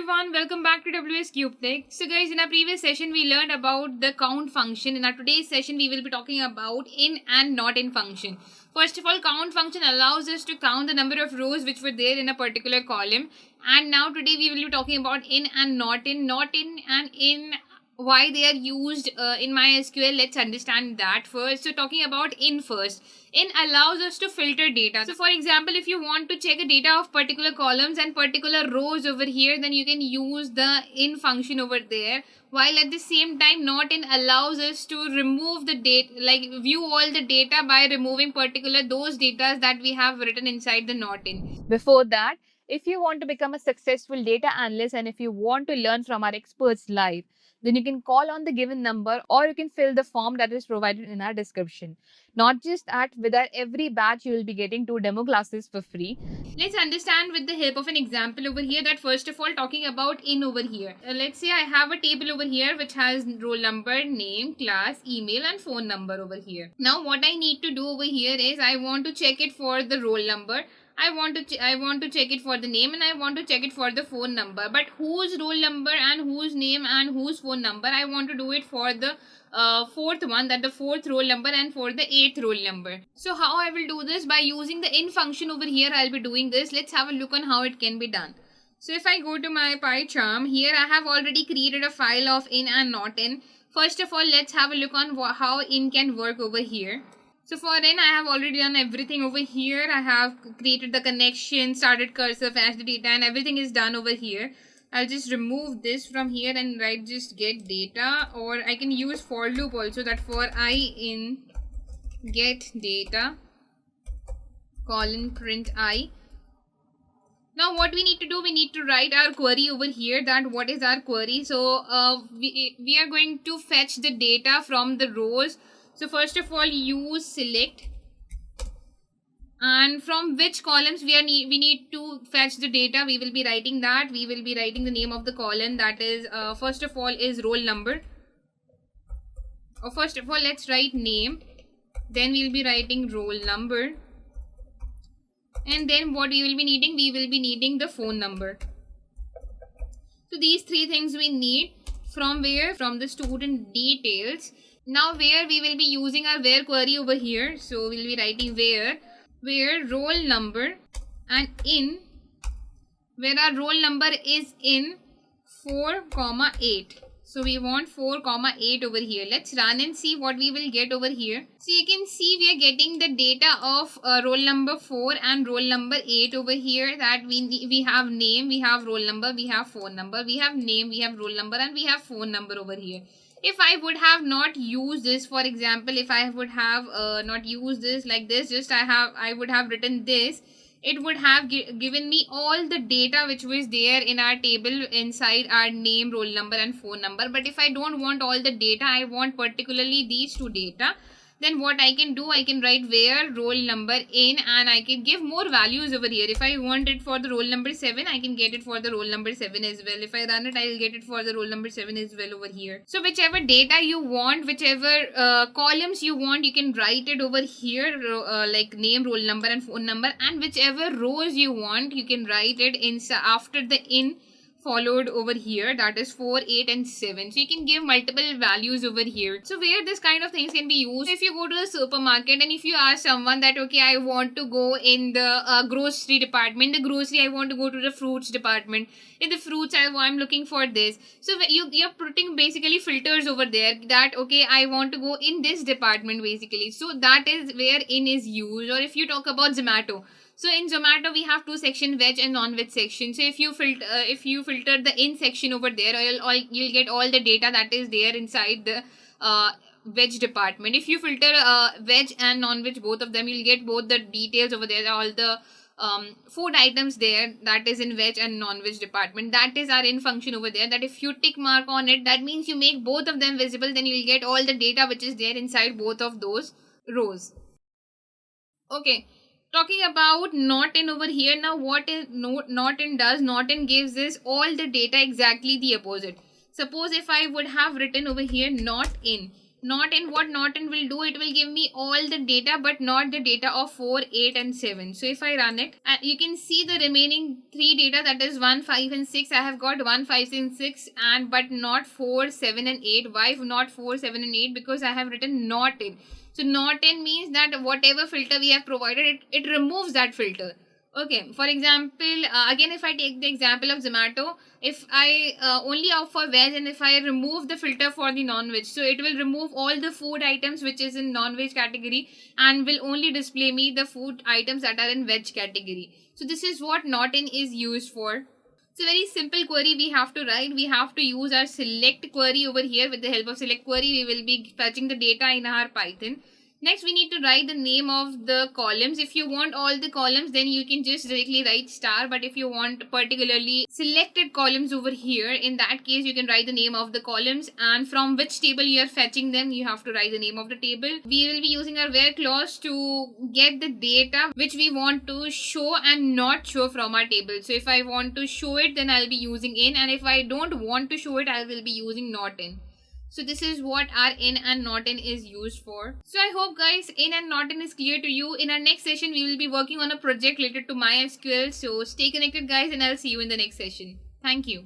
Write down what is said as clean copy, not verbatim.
everyone, welcome back to WS Cube Tech. So guys, in our previous session we learned about the count function. In our today's session we will be talking about in and not in function. First of all, count function allows us to count the number of rows which were there in a particular column. And now today we will be talking about in and not in and in, why they are used in MySQL. Let's understand that first. So talking about in first. In allows us to filter data. So for example, if you want to check the data of particular columns and particular rows over here, then you can use the in function over there. While at the same time, not in allows us to remove the data, like view all the data by removing those data that we have written inside the not in. Before that, if you want to become a successful data analyst and if you want to learn from our experts live, then you can call on the given number or you can fill the form that is provided in our description. Not just that, with our every batch, you will be getting 2 demo classes for free. Let's understand with the help of an example over here that first of all talking about in over here. Let's say I have a table over here which has roll number, name, class, email and phone number over here. Now what I need to do over here is I want to check it for the roll number. I want to check it for the name and I want to check it for the phone number. But whose roll number and whose name and whose phone number, I want to do it for the fourth one, that the fourth roll number, and for the eighth roll number. So how I will do this? By using the in function over here, I'll be doing this. Let's have a look on how it can be done. So if I go to my PyCharm, here I have already created a file of in and not in. First of all, let's have a look on how in can work over here. So for in, I have already done everything over here. I have created the connection, started cursor, fetch the data, and everything is done over here. I'll just remove this from here and write just get data, or I can use for loop also, that for I in get data colon print I. Now what we need to do, we need to write our query over here, that what is our query. So we are going to fetch the data from the rows. So first of all, use select, and from which columns we need to fetch the data. We will be writing that. We will be writing the name of the column, that is first of all is roll number. Or first of all, let's write name. Then we will be writing roll number. And then what we will be needing? We will be needing the phone number. So these three things we need. From where? From the student details. Now where we will be using our where query over here. So we will be writing where roll number and in, where our roll number is in 4,8. So we want 4,8 over here. Let's run and see what we will get over here. So you can see we are getting the data of roll number 4 and roll number 8 over here, that we have name, we have roll number, we have phone number, we have name, we have roll number, and we have phone number over here. If I would have not used this, for example, if I would have not used this like this, just I would have written this, it would have given me all the data which was there in our table inside our name, roll number and phone number. But if I don't want all the data, I want particularly these two data, then what I can do, I can write where roll number in, and I can give more values over here. If I want it for the roll number 7, I can get it for the roll number 7 as well. If I run it, I will get it for the roll number 7 as well over here. So whichever data you want, whichever columns you want, you can write it over here, like name, roll number and phone number, and whichever rows you want, you can write it after the in followed over here, that is 4, 8 and 7. So you can give multiple values over here. So where this kind of things can be used, if you go to the supermarket and if you ask someone that okay, I want to go in the grocery department, the grocery I want to go to the fruits department, in the fruits I'm looking for this. So you're putting basically filters over there, that okay, I want to go in this department basically. So that is where in is used. Or if you talk about Zomato, so in Zomato we have two sections, veg and non-veg section. So if you filter the in section over there, you'll get all the data that is there inside the veg department. If you filter veg and non-veg, both of them, you'll get both the details over there, all the food items there, that is in veg and non-veg department. That is our in function over there, that if you tick mark on it, that means you make both of them visible, then you'll get all the data which is there inside both of those rows. Okay. Talking about not in over here, now what is not in does? Not in gives us all the data exactly the opposite. Suppose if I would have written over here not in, Not in, what not in will do, it will give me all the data but not the data of 4, 8 and 7. So if I run it, you can see the remaining 3 data, that is 1, 5 and 6. I have got 1, 5 and 6 and but not 4, 7 and 8. Why not 4, 7 and 8? Because I have written not in. So not in means that whatever filter we have provided, it removes that filter. Okay, for example, again if I take the example of Zomato, if I only opt for veg and if I remove the filter for the non-veg, so it will remove all the food items which is in non-veg category and will only display me the food items that are in veg category. So this is what not in is used for. It's a very simple query we have to write. We have to use our select query over here. With the help of select query, we will be fetching the data in our Python. Next, we need to write the name of the columns. If you want all the columns, then you can just directly write star. But if you want particularly selected columns over here, in that case, you can write the name of the columns. And from which table you are fetching them, you have to write the name of the table. We will be using our where clause to get the data which we want to show and not show from our table. So if I want to show it, then I'll be using in. And if I don't want to show it, I will be using not in. So this is what our in and not in is used for. So I hope guys in and not in is clear to you. In our next session, we will be working on a project related to MySQL. So stay connected guys and I'll see you in the next session. Thank you.